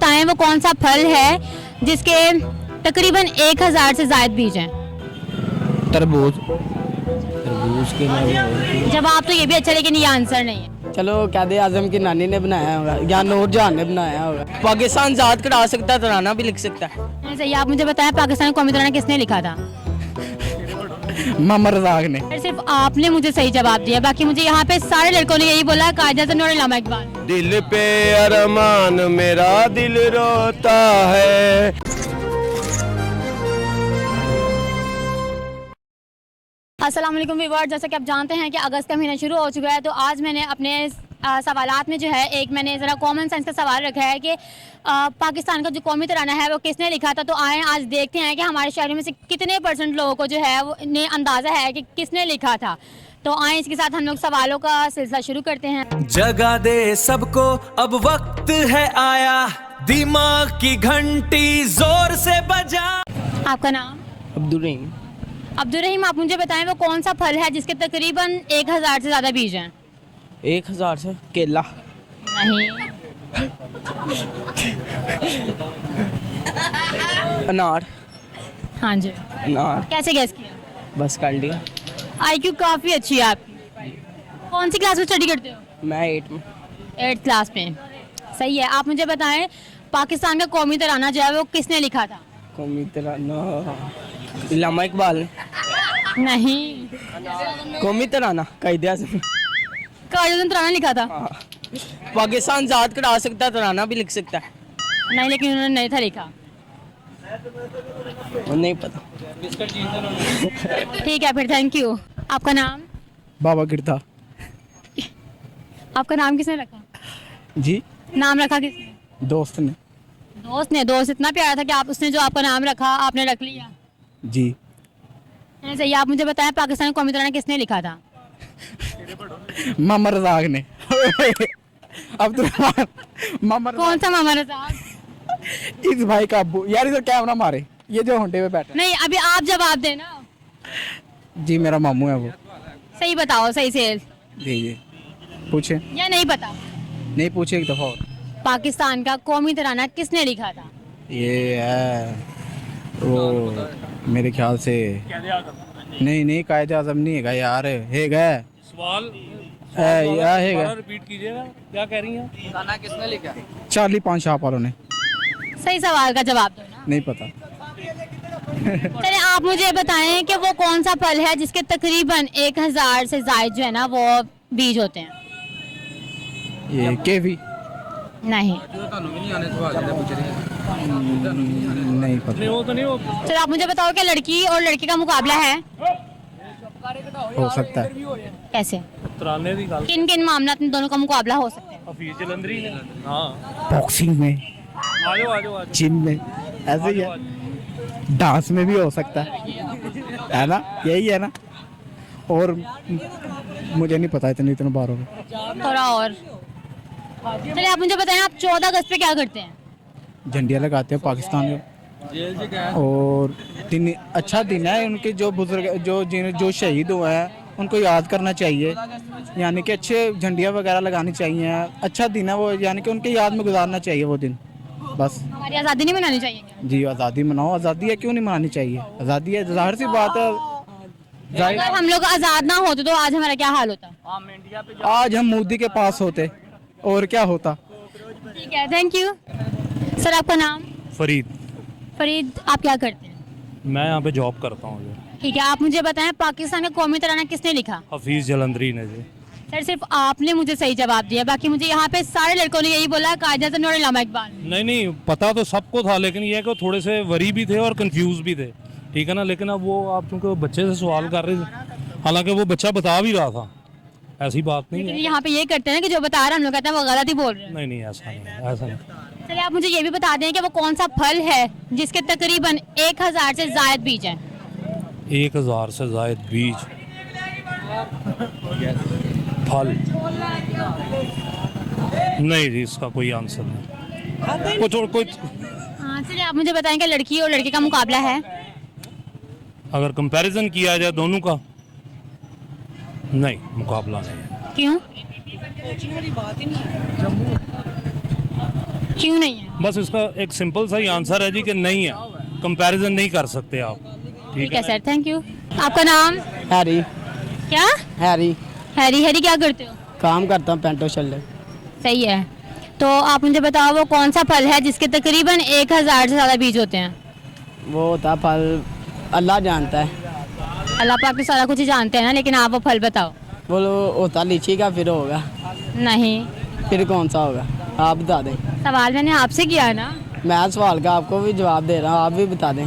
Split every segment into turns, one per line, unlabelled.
बताएं वो कौन सा फल है जिसके तकरीबन 1000 से ज्यादा बीज हैं।
तरबूज। तरबूज के अलावा
जवाब तो ये भी अच्छा लेकिन ये आंसर नहीं है।
चलो कायदे आजम की नानी ने बनाया होगा या नूरजहान ने बनाया होगा। पाकिस्तान आजाद करा सकता है, तराना भी लिख सकता है।
सही, आप मुझे बताएं पाकिस्तान कौमी तराना किसने लिखा था?
मोहम्मद रज़ाक ने।
सिर्फ आपने मुझे सही जवाब दिया, बाकी मुझे यहाँ पे सारे लड़कों ने यही बोला, कायदे आज़म और अल्लामा इकबाल।
दिल पे अरमान मेरा दिल रोता है।
अस्सलाम वालेकुम व्यूअर्स, जैसा कि आप जानते हैं कि अगस्त का महीना शुरू हो चुका है, तो आज मैंने अपने सवालात में जो है एक मैंने ज़रा कॉमन सेंस का सवाल रखा है कि पाकिस्तान का जो कौमी तराना है वो किसने लिखा था। तो आए आज देखते हैं कि हमारे शहर में से कितने % लोगों को जो है वो ने अंदाज़ा है कि किसने लिखा था। तो आए इसके साथ हम लोग सवालों का सिलसिला शुरू करते हैं।
जगा दे सबको, अब वक्त है आया, दिमाग की घंटी जोर से बजा।
आपका नाम?
अब्दुल रहीम।
अब्दुल रहीम, आप मुझे बताएं वो कौन सा फल है जिसके तकरीबन 1000 से ज़्यादा बीज हैं?
1000 से केला।
नहीं।
अनार।
हाँ जी।
अनार।
कैसे गैस किया?
बस कर लिया।
IQ काफ़ी अच्छी है आपकी। कौन सी क्लास में स्टडी करते हो?
मैं 8 में।
8th क्लास में। सही है। आप मुझे बताएं पाकिस्तान का कौमी तराना जो है वो किसने लिखा था?
कौमी तराना अल्लामा इकबाल ने।
नहीं।
कौमी तराना कायदे आजम।
कायदे आज़म तराना लिखा था?
हाँ। पाकिस्तान आजाद करा सकता है, तराना भी लिख सकता है।
नहीं, लेकिन उन्होंने नहीं था लिखा।
वो नहीं पता।
ठीक है फिर, थैंक यू। आपका नाम?
बाबा गिरता।
आपका नाम किसने रखा?
जी,
नाम रखा किसने?
दोस्त ने।
दोस्त ने? दोस्त इतना प्यारा था कि आप उसने जो आपका नाम रखा आपने रख लिया?
जी।
सही। आप मुझे बताएं पाकिस्तान का कौमी तराना किसने लिखा था?
मोहम्मद रज़ाक ने। अब्दुल मोहम्मद
कौन सा मामा रज़ाक?
इस भाई का अब्बू। यार इधर कैमरा मारे, ये जो होंडे पे बैठा
नहीं, अभी आप जवाब देना।
है। जी, मेरा मामू है वो।
सही बताओ, सही से।
जी जी, पूछे।
या नहीं पता?
नहीं पूछे एक दफ़ा और।
पाकिस्तान का कौमी तराना किसने लिखा था?
ये है वो मेरे ख्याल से नहीं कायदे आज़म नहीं हैगा यार, हैगा
सवाल
या हैगा।
रिपीट कीजिएगा, क्या कह रही हैं?
तराना किसने लिखा?
चार्ली पांच शाह वालों ने।
सही सवाल का जवाब दो ना।
नहीं पता।
चलिए आप मुझे बताएं कि वो कौन सा फल है जिसके तकरीबन 1000 से ज्यादा जो है ना वो बीज होते हैं?
ये केवी।
नहीं।
नहीं पता।
वो तो नहीं हो
चलो आप मुझे बताओ कि लड़की और लड़के का मुकाबला है?
हो सकता है।
कैसे?
तराने की गल
किन किन मामलात में दोनों का मुकाबला हो सकता है?
हफीज जलंधरी ने। हाँ,
बॉक्सिंग में,
आ जाओ
जिम में, ऐसे ही है। डांस में भी हो सकता है ना? यही है ना? और मुझे नहीं पता इतने बारों में।
थोड़ा और। चलिए आप मुझे बताएं आप 14 अगस्त पे क्या करते हैं?
झंडियाँ लगाते हैं पाकिस्तान का। और दिन अच्छा दिन है, उनके जो बुजुर्ग जो शहीद हुए हैं उनको याद करना चाहिए, यानी कि अच्छे झंडियाँ वगैरह लगानी चाहिए। अच्छा दिन है वो, यानी कि उनके याद में गुजारना चाहिए वो दिन। बस।
हमारी आज़ादी नहीं मनानी चाहिए क्या?
जी, आज़ादी मनाओ। आज़ादी है, क्यों नहीं मनानी चाहिए? आज़ादी है, जाहिर सी बात है।
अगर हम लोग आज़ाद ना होते तो आज हमारा क्या हाल होता?
आज हम मोदी के पास होते और क्या होता।
ठीक है, थैंक यू। सर आपका नाम?
फरीद।
फरीद, आप क्या करते हैं?
मैं यहाँ पे जॉब करता हूँ।
ठीक है, आप मुझे बताएं पाकिस्तान का कौमी तराना किसने लिखा?
हफीज जलंधरी ने जी।
सर सिर्फ आपने मुझे सही जवाब दिया, बाकी मुझे यहाँ पे सारे लड़कों ने यही बोला, कायदे आज़म और अल्लामा इकबाल।
नहीं, पता तो सबको था, लेकिन ये है कि थोड़े से वरी भी थे और कंफ्यूज भी थे, ठीक है ना। लेकिन अब वो आप चूँकि बच्चे से सवाल कर रहे थे, हालांकि वो बच्चा बता भी रहा था, ऐसी बात नहीं
लेकिन
है।
यहाँ पे ये करते हैं कि जो बता रहे हैं हम लोग कहते हैं वो गलत ही बोल रहे हैं।
नहीं, ऐसा नहीं।
चलिए आप मुझे ये भी बता दें कि वो कौन सा फल है जिसके तकरीबन 1000 से ज्यादा बीज हैं?
1000 से ज्यादा बीज फल? नहीं जी, इसका कोई आंसर नहीं। कुछ और कुछ।
हाँ, चलिए आप मुझे बताएं कि लड़की और लड़के का मुकाबला है?
अगर कंपैरिजन किया जाए दोनों का, नहीं, मुकाबला नहीं है।
क्यों? क्यों नहीं है?
बस इसका एक सिंपल सा ही आंसर है जी कि नहीं है, कंपैरिजन नहीं कर सकते आप।
ठीक है सर, थैंक यू। आपका नाम
हैरी
क्या?
Harry
Harry. हैरी क्या करते हो?
काम करता हूँ पेंटो शल्ले।
सही है। तो आप मुझे बताओ वो कौन सा फल है जिसके तकरीबन 1000 से ज़्यादा बीज होते हैं?
वो होता फल अल्लाह जानता है।
अल्लाह पाक तो सारा कुछ ही जानते हैं ना, लेकिन आप वो फल बताओ।
वो होता लीची का, फिर होगा।
नहीं,
फिर कौन सा होगा आप बता दें।
सवाल मैंने आपसे किया है ना।
मैं सवाल का आपको भी जवाब दे रहा हूँ, आप भी बता दें।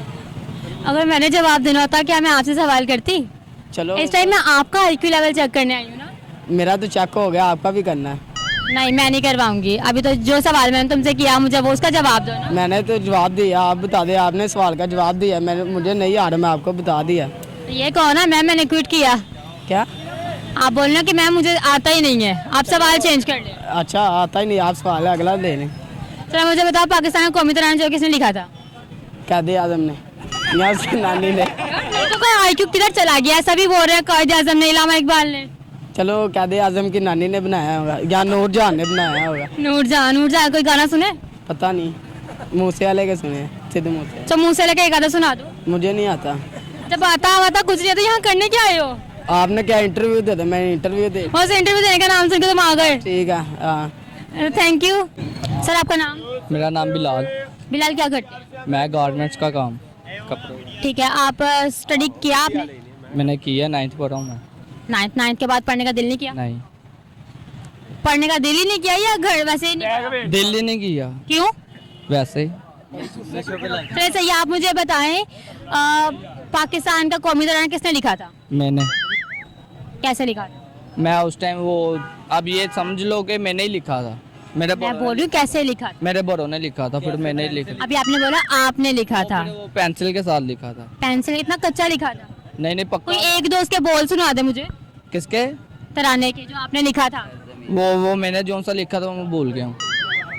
अगर मैंने जवाब देना होता क्या मैं आपसे सवाल करती?
चलो
इस टाइम मैं आपका IQ लेवल चेक करने आई हूँ ना।
मेरा तो चेक हो गया, आपका भी करना है।
नहीं, मैं नहीं करवाऊंगी। अभी तो जो सवाल मैंने तुमसे किया मुझे वो उसका जवाब दो ना।
मैंने तो जवाब दिया, आप बता दें। आपने सवाल का जवाब दिया, मैंने मुझे नहीं आ रहा, मैं आपको बता दिया।
तो ये कहो ना मैंने क्विट किया।
क्या?
आप बोलना कि मैम मुझे आता ही नहीं है, आप सवाल चेंज कर लें।
अच्छा आता ही नहीं, आप सवाल अगला ले लें।
चलो मुझे बताओ पाकिस्तान का कौमी तराना जो किसने लिखा था?
कायदे आजम ने या उसकी नानी ने।
लड़कों का IQ किधर चला गया? सभी बोल रहे हैं कायदे आजम ने, इलामा इकबाल ने।
चलो कायदे आजम की नानी ने बनाया होगा या नूरजहान ने बनाया होगा।
नूरजहान कोई गाना सुने?
पता नहीं, मूसे वाले के सुने, सिद्ध मूसे।
तो मुँह से लेकर एक आधा सुना दो।
मुझे नहीं आता।
जब आता कुछ नहीं, तो यहाँ करने क्या आए हो?
आपने क्या इंटरव्यू दे दो, मैंने इंटरव्यू दे।
बस इंटरव्यू देने का नाम सुन के तुम आ गए।
ठीक है हाँ।
Thank you sir. आपका नाम?
मेरा नाम बिलाल।
बिलाल क्या करते हैं?
मैं गारमेंट्स का काम कपड़े।
ठीक है। आप स्टडी किया आपने?
मैंने किया, 9th पढ़ा हूँ मैं।
नाइन्थ के बाद पढ़ने का दिल नहीं किया?
नहीं,
पढ़ने का दिल ही नहीं किया या घर वैसे ही नहीं?
दिल ही नहीं किया,
क्यों?
वैसे ही।
तो सही, आप मुझे बताएं पाकिस्तान का कौमी तराना किसने लिखा था?
मैंने
कैसे लिखा था?
मैं उस टाइम वो, अब ये समझ लो कि मैंने ही लिखा था।
मैं बोल रही हूँ कैसे लिखा था?
मेरे बड़ों ने लिखा था, फिर मैंने ही लिखा।
अभी आपने बोला आपने लिखा था।
वो पेंसिल के साथ लिखा था।
पेंसिल? इतना कच्चा लिखा था?
नहीं
कोई
पक्का।
एक दो उसके बोल सुना दे मुझे,
किसके?
तराने के जो आपने लिखा था।
वो मैंने जो सा लिखा था वो मैं भूल गया हूँ।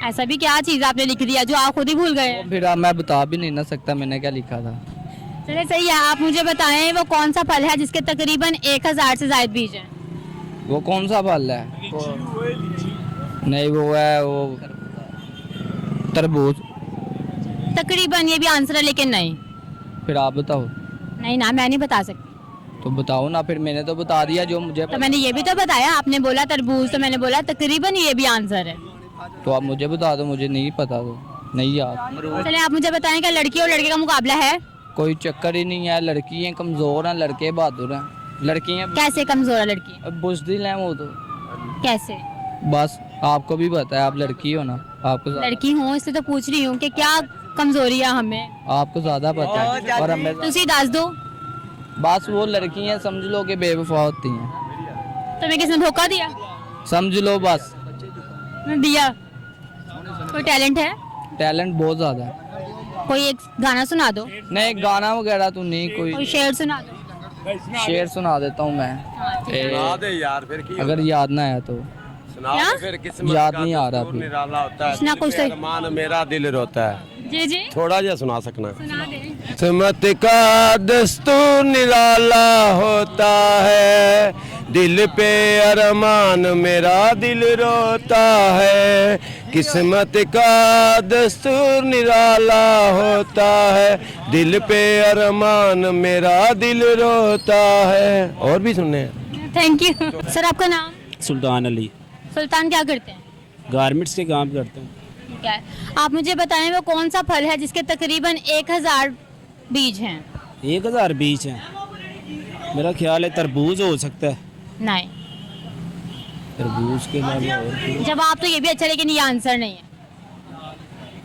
ऐसा भी क्या चीज आपने लिख दिया जो आप खुद ही भूल गए हैं?
फिर अब मैं बता भी नहीं ना सकता मैंने क्या लिखा था।
चलिए सही है। आप मुझे बताएं वो कौन सा फल है जिसके तकरीबन 1000 से ज्यादा बीज हैं?
वो कौन सा फल है? नहीं वो है वो तरबूज।
तकरीबन ये भी आंसर है लेकिन नहीं।
फिर आप बताओ।
नहीं ना, मैं नहीं बता सकती।
तो बताओ ना, फिर मैंने तो बता दिया जो मुझे
तो मैंने ये भी तो बताया, आपने बोला तरबूज तो मैंने बोला तकरीबन ये भी आंसर है।
तो आप मुझे बता दो, मुझे नहीं पता तो नहीं याद।
चलिए आप मुझे बताएं क्या लड़की और लड़के का मुकाबला है?
कोई चक्कर ही नहीं है, लड़की हैं कमजोर हैं, लड़के बहादुर हैं। लड़कियां
कैसे कमजोर है लड़की?
बुज़दिल हैं वो तो।
कैसे?
बस आपको भी पता है, आप लड़की हो ना, आपको
लड़की हूँ इसलिए तो पूछ रही हूँ कि क्या कमजोरी है हमें।
आपको ज्यादा पता है और हमें
तुसी दस दो।
बस वो लड़की हैं समझ लो कि बेवफा होती हैं।
तुम्हें किसने धोखा दिया?
समझ लो बस।
दिया। कोई टैलेंट है?
टैलेंट बहुत ज्यादा है।
कोई एक गाना सुना दो।
नहीं गाना वगैरह तो नहीं,
कोई
कोई
शेर सुना दो।
शेर सुना देता हूँ मैं।
सुना दे यार फिर की
अगर याद ना आया तो।
सुना
क्या?
दे फिर किस्मत
याद
का
नहीं आ रहा
दस्तूर
अभी।
निराला होता है।
सुना कुछ तो।
अरमान मेरा दिल रोता है।
जी जी
थोड़ा जा सुना सकना।
सुना दे।
किस्मत का दस्तूर निराला होता है, दिल पे अरमान मेरा दिल रोता है। किस्मत का दस्तूर निराला होता है, दिल पे अरमान मेरा दिल रोता है। और भी सुनने हैं।
Thank you sir. आपका नाम?
सुल्तान अली।
सुल्तान क्या करते हैं?
गारमेंट्स के काम करते हैं।
ठीक है। आप मुझे बताएं वो कौन सा फल है जिसके तकरीबन 1000 बीज हैं?
1000 बीज हैं। मेरा ख्याल है तरबूज हो सकता है।
नहीं।
तरबूज के अलावा और कोई-
जवाब तो ये भी अच्छा लेकिन ये आंसर नहीं है।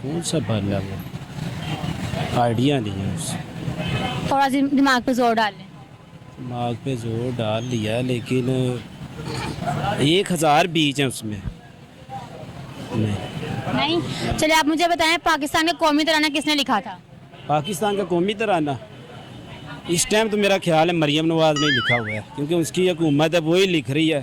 कौन सा फल है वो? आइडिया नहीं है उससे।
थोड़ा सा दिमाग पे जोर डाल लें।
दिमाग पे जोर डाल लिया लेकिन 1000 बीज हैं उसमें। नहीं।
नहीं। चलिए आप मुझे बताएं पाकिस्तान का कौमी तराना किसने लिखा था?
पाकिस्तान का कौमी तराना इस टाइम तो मेरा ख्याल है मरियम नवाज ने लिखा हुआ है, क्योंकि उसकी हुकूमत है, वही लिख रही है।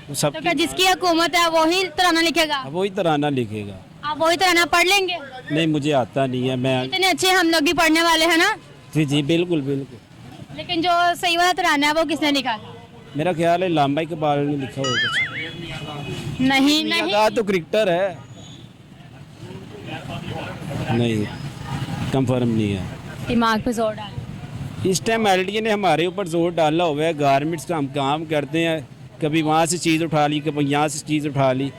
वो सब
तो क्या जिसकी हुकूमत है वही तराना लिखेगा?
वही तराना लिखेगा।
आप वही तराना पढ़ लेंगे?
नहीं मुझे आता नहीं है। मैं
इतने अच्छे हम लोग भी पढ़ने वाले हैं ना।
जी जी बिल्कुल बिल्कुल।
लेकिन जो सही वाला तराना है वो किसने लिखा था?
मेरा ख्याल है लांबा इकबाल ने लिखा होगा।
नहीं नहीं।
तो क्रिकेटर है। नहीं कंफर्म नहीं है।
दिमाग पे जोर डाल।
इस टाइम एलडीए ने हमारे ऊपर जोर डाला हुआ है। गारमेंट्स का हम काम करते हैं, कभी वहाँ से चीज़ उठा ली, कभी यहाँ से चीज़ उठा ली,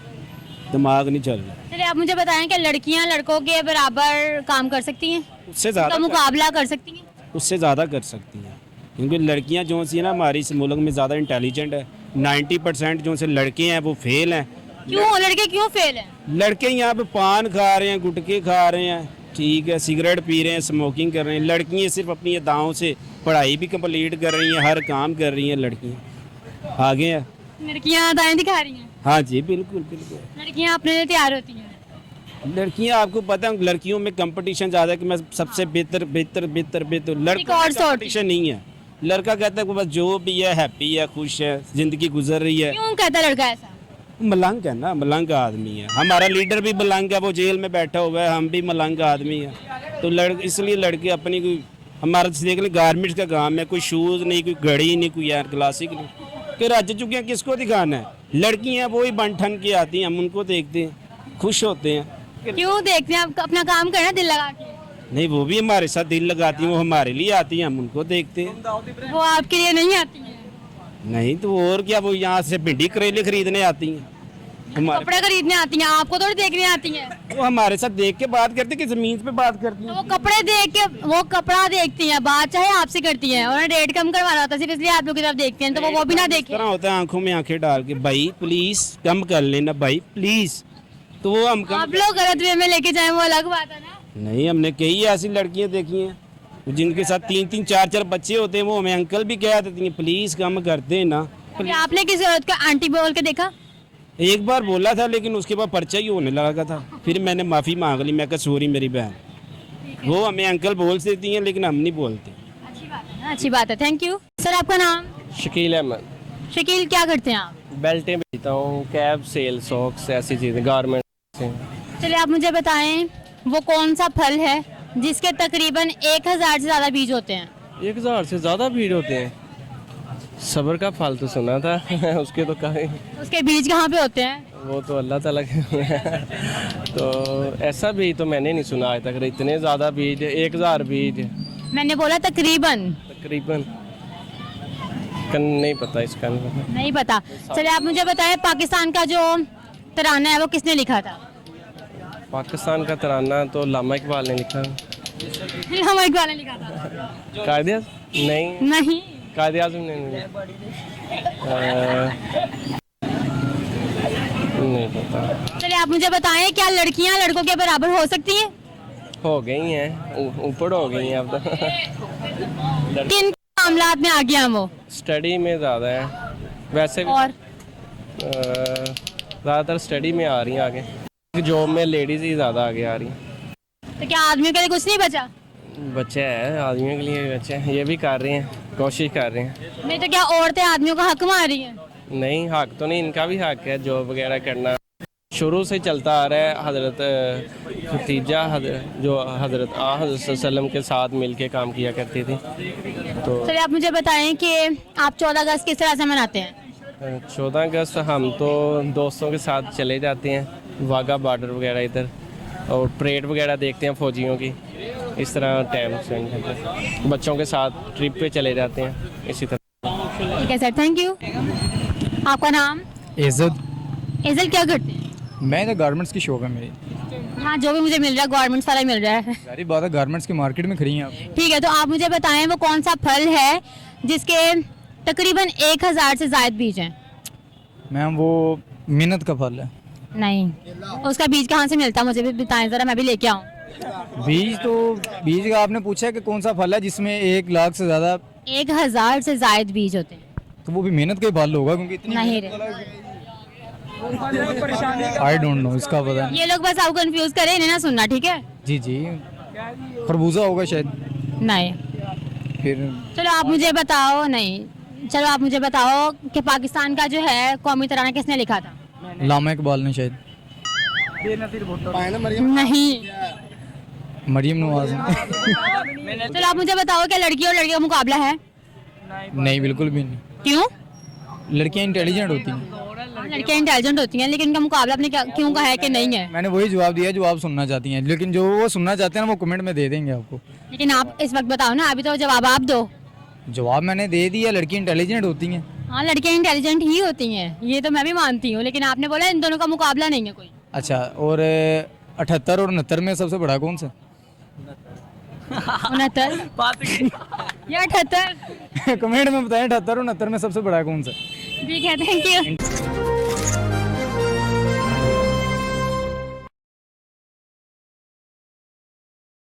दिमाग नहीं चल रहा।
चलिए आप मुझे बताएं कि लड़कियां लड़कों के बराबर काम कर सकती हैं,
उससे
उनका
ज़्यादा
मुकाबला कर सकती हैं?
उससे ज़्यादा कर सकती हैं, क्योंकि लड़कियां जो सी है ना हमारी इस मुल्क में ज़्यादा इंटेलिजेंट है। 90% जो से लड़के हैं वो फेल हैं।
क्यों लड़के क्यों फेल हैं?
लड़के यहाँ पे पान खा रहे हैं, गुटखे खा रहे हैं, ठीक है, सिगरेट पी रहे हैं, स्मोकिंग कर रहे हैं। लड़कियाँ सिर्फ अपनी अदाओं से पढ़ाई भी कंप्लीट कर रही हैं, हर काम कर रही हैं। लड़कियाँ आगे हैं,
लड़कियां दाएं दिखा रही हैं,
हाँ जी बिल्कुल बिल्कुल।
लड़कियां अपने लिए तैयार होती हैं।
लड़कियाँ आपको पता है लड़कियों में कंपटीशन ज़्यादा है कि मैं सबसे बेहतर बेहतर बेहतर बेहतर। लड़कों में
रिकॉर्ड्स तोड़ती।
कंपटीशन नहीं है। लड़का कहता है कि बस जो भी है हैप्पी है, खुश है, ज़िंदगी गुजर रही है।
क्यों कहता लड़का ऐसा?
मलंग है ना, मलंग आदमी है। हमारा लीडर भी मलंग है, वो जेल में बैठा हुआ है, हम भी मलंग आदमी है। तो इसलिए लड़के अपनी कोई, हमारा देख लें गारमेंट्स का काम है, कोई शूज़ नहीं, कोई घड़ी नहीं, कोई यार क्लासिक नहीं, कि रज चुके हैं, किसको दिखाना है? लड़की हैं वो ही बन ठन के आती हैं, हम उनको देखते हैं, खुश होते हैं।
क्यों देखते हैं? आप अपना काम करना दिल लगा के।
नहीं, वो भी हमारे साथ दिल लगाती हैं, वो हमारे लिए आती हैं, हम उनको देखते हैं।
वो आपके लिए नहीं आती हैं?
नहीं तो और क्या, वो यहाँ से भिंडी करेले खरीदने आती हैं, हमारे
कपड़े खरीदने आती हैं, आपको थोड़ी देखने आती हैं।
वो हमारे साथ देख के बात करते कि ज़मीन पे बात करती
तो
हैं।
वो कपड़े देख के, वो कपड़ा देखती हैं, बात चाहे आपसे करती हैं। उन्होंने रेट कम करवाना होता है, सिर्फ इसलिए आप लोग की तरफ देखते हैं, तो वो भी ना
इस
देखें।
तरह होता है आंखों में आंखें डाल के, भाई प्लीज कम कर लेना भाई प्लीज। तो वो हम कम
आप लोग गलत वे में लेके जाए वो अलग बात है ना।
नहीं, हमने कई ऐसी लड़कियां देखी हैं जिनके साथ 3-3 4-4 बच्चे होते हैं, वो हमें अंकल भी कह देती हैं प्लीज कम कर दे ना।
फिर आपने किसी औरत को आंटी बोल के देखा?
एक बार बोला था, लेकिन उसके बाद पर्चा ही होने लगा था। फिर मैंने माफ़ी मांग ली, मैं कहा सॉरी मेरी बहन। वो हमें अंकल बोल देती हैं, लेकिन हम नहीं बोलते।
अच्छी बात है ना, अच्छी बात है। Thank you sir. आपका नाम?
शकील अहमद।
शकील, क्या करते हैं आप?
बेल्टें बेचता हूँ, कैब, सेल, सॉक्स, ऐसी चीज़ें, गारमेंट से।
चलिए आप मुझे बताएं वो कौन सा फल है जिसके तकरीबन 1000 से ज़्यादा बीज होते हैं?
1000 से ज़्यादा भीड़ होते हैं। सब्र का फल तो सुना था उसके तो कहीं,
उसके बीज कहाँ पे होते हैं?
वो तो अल्लाह ताला के तो ऐसा भी तो मैंने नहीं सुना आज तक। इतने ज़्यादा बीज, 1000 बीज
मैंने बोला तकरीबन।
तकरीबन, नहीं पता, इसका नहीं पता।
नहीं पता। चलिए आप मुझे बताएं पाकिस्तान का जो तराना है वो किसने लिखा था?
पाकिस्तान का तराना तो लामा इकबाल ने लिखा।
लामा इकबाल ने लिखा था।
कायदे नहीं,
नहीं,
कायदे आज़म ने नहीं पता।
चलिए आप मुझे बताएं क्या लड़कियां लड़कों के बराबर हो सकती हैं?
हो गई हैं, ऊपर हो गई हैं अब तो।
किन मामलात में आ गया वो?
स्टडी में ज़्यादा है वैसे भी,
और
ज़्यादातर स्टडी में आ रही हैं आगे। जॉब में लेडीज़ ही ज़्यादा आगे आ रही हैं।
तो क्या आदमियों के लिए कुछ नहीं बचा?
बच्चे हैं, आदमियों के लिए बच्चे हैं, ये भी कर रही हैं, कोशिश कर रही हैं।
नहीं तो क्या औरतें आदमियों का हक मार रही हैं?
नहीं, हक तो नहीं, इनका भी हक है जॉब वगैरह करना। शुरू से चलता आ रहा है। हज़रत खदीजा जो हज़रत हज़रत सल्लम के साथ मिलके काम किया करती थी। तो
चलिए आप मुझे बताएं कि आप 14 अगस्त किस तरह से मनाते हैं?
14 अगस्त हम तो दोस्तों के साथ चले जाते हैं वाघा बॉर्डर वगैरह इधर, और परेड वगैरह देखते हैं फ़ौजियों की, इस तरह टाइम स्पेंड करते हैं। बच्चों के साथ ट्रिप पे चले जाते हैं इसी तरह।
ठीक है सर, थैंक यू। आपका नाम?
इज्जत।
इज्जत, क्या करते हैं?
मैं तो गारमेंट्स की शॉप है मेरी।
हाँ, जो भी मुझे मिल रहा है गवर्नमेंट वाला ही मिल रहा है।
सारी बात है, गारमेंट्स की मार्केट में खड़ी हैं आप।
ठीक है, तो आप मुझे बताएं वो कौन सा फल है जिसके तकरीबन 1000 से ज़ायद बीज हैं?
मैम वो मिन्नत का फल है।
नहीं, उसका बीज कहाँ से मिलता है मुझे भी बताएं ज़रा, मैं भी लेके आऊँ।
बीज का आपने पूछा है कि कौन सा फल है जिसमें 1 लाख से ज़्यादा,
1000 से ज़ायद बीज होते हैं।
तो वो भी मेहनत का ही फल होगा, क्योंकि इतनी
नहीं रे,
आई डोंट नो, इसका पता नहीं।
ये लोग बस आपको कंफ्यूज करें, इन्हें ना सुनना, ठीक है?
जी जी, खरबूजा होगा शायद।
नहीं,
फिर
चलो आप मुझे बताओ। नहीं, चलो आप मुझे बताओ कि पाकिस्तान का जो है कौमी तराना किसने लिखा था?
लामा इकबाल ने शायद।
नहीं।
मरियम नवाज ने।
चलो आप मुझे बताओ क्या लड़की और लड़के का मुकाबला है?
नहीं, बिल्कुल भी नहीं।
क्यों?
लड़कियां इंटेलिजेंट होती हैं।
लड़कियां इंटेलिजेंट होती हैं लेकिन इनका मुकाबला आपने क्यों कहा है कि नहीं है?
मैंने वही जवाब दिया जो आप सुनना चाहती हैं, लेकिन जो वो सुनना चाहते हैं ना वो कमेंट में दे देंगे आपको।
लेकिन आप इस वक्त बताओ ना, अभी तो जवाब आप दो।
जवाब मैंने दे दिया, लड़की इंटेलिजेंट होती हैं।
हाँ, लड़कियां इंटेलिजेंट ही होती हैं, ये तो मैं भी मानती हूँ, लेकिन आपने बोला इन दोनों का मुकाबला नहीं है कोई।
अच्छा, और 78 और 69 में सबसे बड़ा कौन सा?
69 या 78?
कमेंट में बताएं 78 और 69 में सबसे बड़ा कौन सा?
ठीक है, थैंक यू।